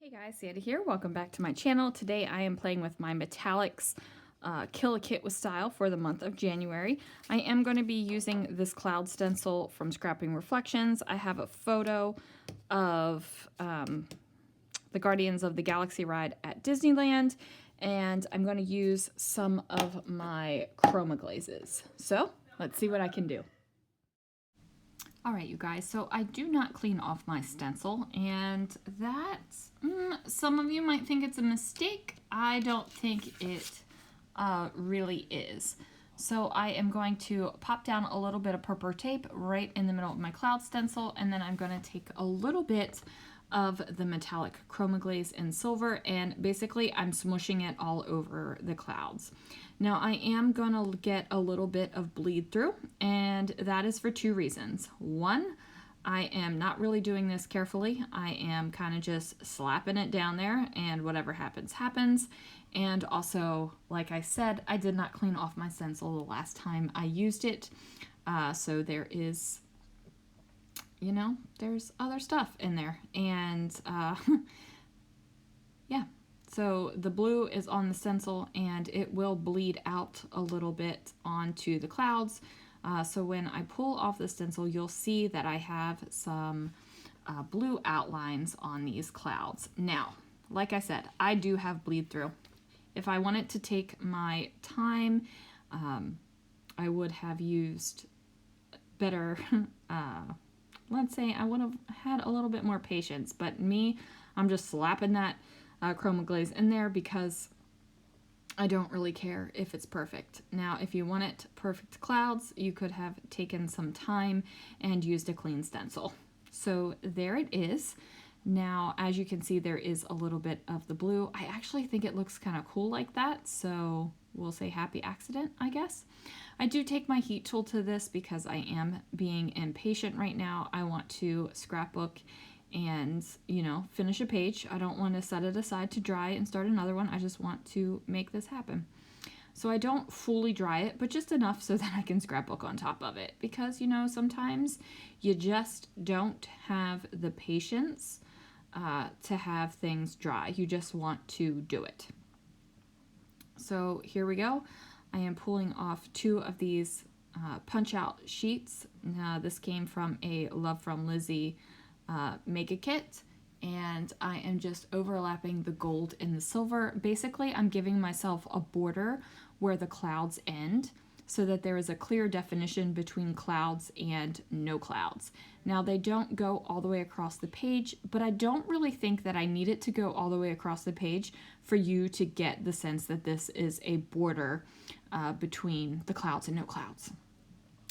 Hey guys, Sandy here. Welcome back to my channel. Today I am playing with my metallics Kill a Kit with Style for the month of January. I am going to be using this cloud stencil from Scrapping Reflections. I have a photo of the Guardians of the Galaxy ride at Disneyland, and I'm going to use some of my chroma glazes. So let's see what I can do. Alright, you guys, so I do not clean off my stencil, and that, some of you might think it's a mistake. I don't think it really is. So I am going to pop down a little bit of purple tape right in the middle of my cloud stencil, and then I'm going to take a little bit of the metallic chroma glaze in silver, and basically I'm smushing it all over the clouds. Now I am gonna get a little bit of bleed through, and that is for two reasons. One, I am not really doing this carefully. I am kind of just slapping it down there, and whatever happens, happens. And also, like I said, I did not clean off my stencil the last time I used it. So there is, you know, there's other stuff in there. And yeah. So the blue is on the stencil, and it will bleed out a little bit onto the clouds. So when I pull off the stencil, you'll see that I have some blue outlines on these clouds. Now, like I said, I do have bleed through. If I wanted to take my time, I would have used better, let's say I would have had a little bit more patience, but me, I'm just slapping that chroma glaze in there because I don't really care if it's perfect. Now, if you wanted perfect clouds, you could have taken some time and used a clean stencil. So there it is. Now, as you can see, there is a little bit of the blue. I actually think it looks kind of cool like that, so we'll say happy accident, I guess. I do take my heat tool to this because I am being impatient right now. I want to scrapbook and, you know, finish a page. I don't want to set it aside to dry and start another one. I just want to make this happen. So I don't fully dry it, but just enough so that I can scrapbook on top of it. Because, you know, sometimes you just don't have the patience to have things dry. You just want to do it. So here we go. I am pulling off two of these punch out sheets. This came from a Love from Lizzie mega kit, and I am just overlapping the gold and the silver. Basically, I'm giving myself a border where the clouds end so that there is a clear definition between clouds and no clouds. Now, they don't go all the way across the page, but I don't really think that I need it to go all the way across the page for you to get the sense that this is a border between the clouds and no clouds.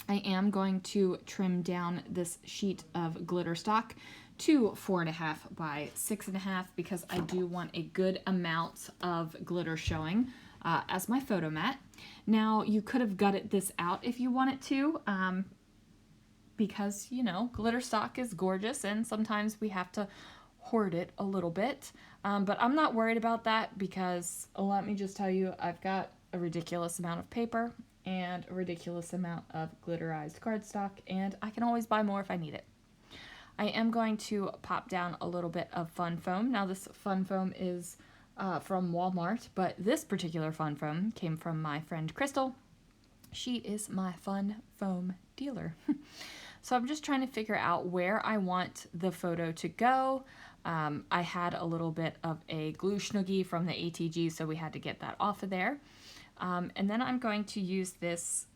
I am going to trim down this sheet of glitter stock to 4.5 by 6.5 because I do want a good amount of glitter showing as my photo mat. Now, you could have gutted this out if you wanted to because, you know, glitter stock is gorgeous and sometimes we have to hoard it a little bit. But I'm not worried about that because let me just tell you, I've got a ridiculous amount of paper and a ridiculous amount of glitterized cardstock, and I can always buy more if I need it. I am going to pop down a little bit of fun foam. Now, this fun foam is from Walmart, but this particular fun foam came from my friend Crystal. She is my fun foam dealer. So I'm just trying to figure out where I want the photo to go. I had a little bit of a glue schnoogie from the ATG, so we had to get that off of there. And then I'm going to use this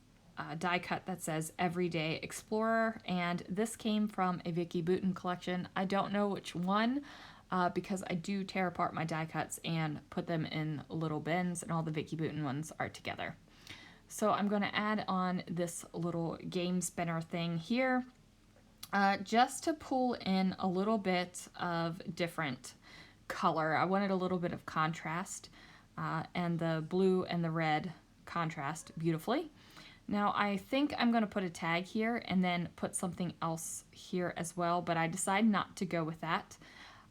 die cut that says Everyday Explorer, and this came from a Vicky Bouton collection. I don't know which one because I do tear apart my die cuts and put them in little bins, and all the Vicky Bouton ones are together. So I'm going to add on this little game spinner thing here just to pull in a little bit of different color. I wanted a little bit of contrast. And the blue and the red contrast beautifully. Now, I think I'm going to put a tag here and then put something else here as well, but I decided not to go with that.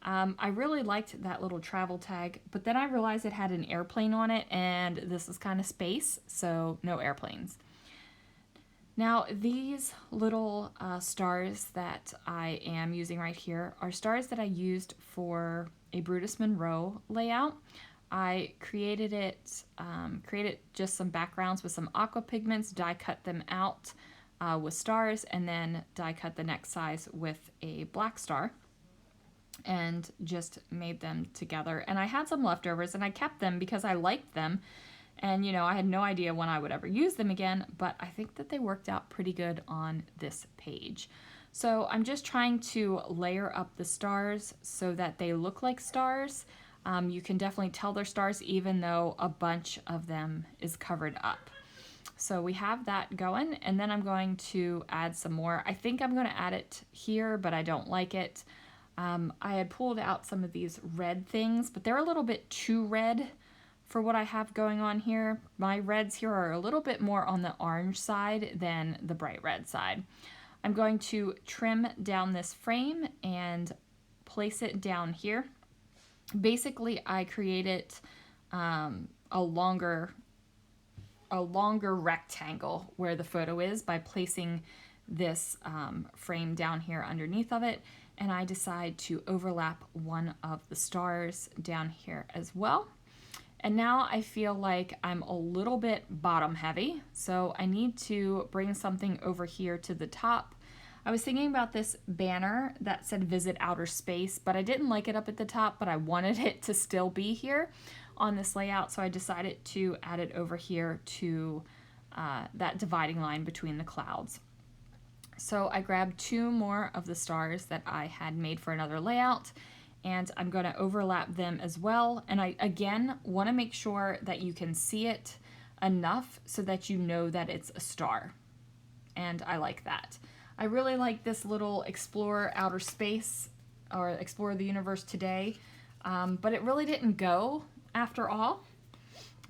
I really liked that little travel tag, but then I realized it had an airplane on it, and this is kind of space, so no airplanes. Now, these little stars that I am using right here are stars that I used for a Brutus Monroe layout. I created it, created just some backgrounds with some aqua pigments, die cut them out with stars, and then die cut the next size with a black star, and just made them together. And I had some leftovers and I kept them because I liked them. And you know, I had no idea when I would ever use them again, but I think that they worked out pretty good on this page. So I'm just trying to layer up the stars so that they look like stars. You can definitely tell they're stars even though a bunch of them is covered up. So we have that going, and then I'm going to add some more. I think I'm going to add it here, but I don't like it. I had pulled out some of these red things, but they're a little bit too red for what I have going on here. My reds here are a little bit more on the orange side than the bright red side. I'm going to trim down this frame and place it down here. Basically, I created a longer rectangle where the photo is by placing this frame down here underneath of it, and I decide to overlap one of the stars down here as well. And now I feel like I'm a little bit bottom heavy, so I need to bring something over here to the top. I was thinking about this banner that said Visit Outer Space, but I didn't like it up at the top, but I wanted it to still be here on this layout, so I decided to add it over here to that dividing line between the clouds. So I grabbed 2 more of the stars that I had made for another layout, and I'm going to overlap them as well. And I, again, want to make sure that you can see it enough so that you know that it's a star. And I like that. I really like this little Explore Outer Space or Explore the Universe Today, but it really didn't go after all.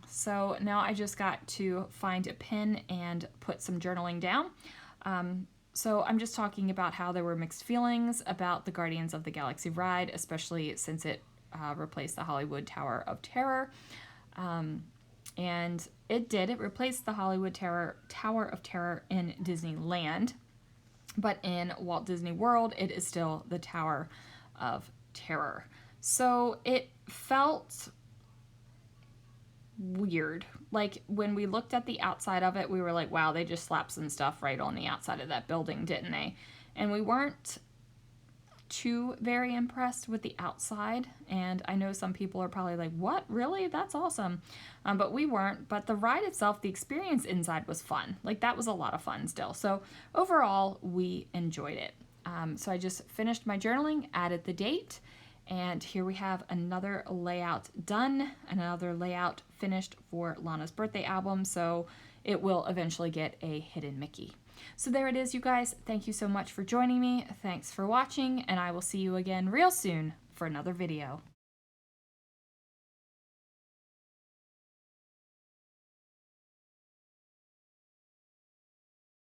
So now I just got to find a pen and put some journaling down. So I'm just talking about how there were mixed feelings about the Guardians of the Galaxy ride, especially since it replaced the Hollywood Tower of Terror. And it did. It replaced the Hollywood Tower of Terror in Disneyland. But in Walt Disney World, it is still the Tower of Terror. So it felt weird. Like when we looked at the outside of it, we were like, wow, they just slapped some stuff right on the outside of that building, didn't they? And we weren't too very impressed with the outside. And I know some people are probably like, what? Really? That's awesome. But we weren't. But the ride itself, the experience inside was fun. Like that was a lot of fun still. So overall, we enjoyed it. So I just finished my journaling, added the date, and here we have another layout done, another layout finished for Lana's birthday album, so it will eventually get a hidden Mickey. So there it is, you guys. Thank you so much for joining me. Thanks for watching, and I will see you again real soon for another video.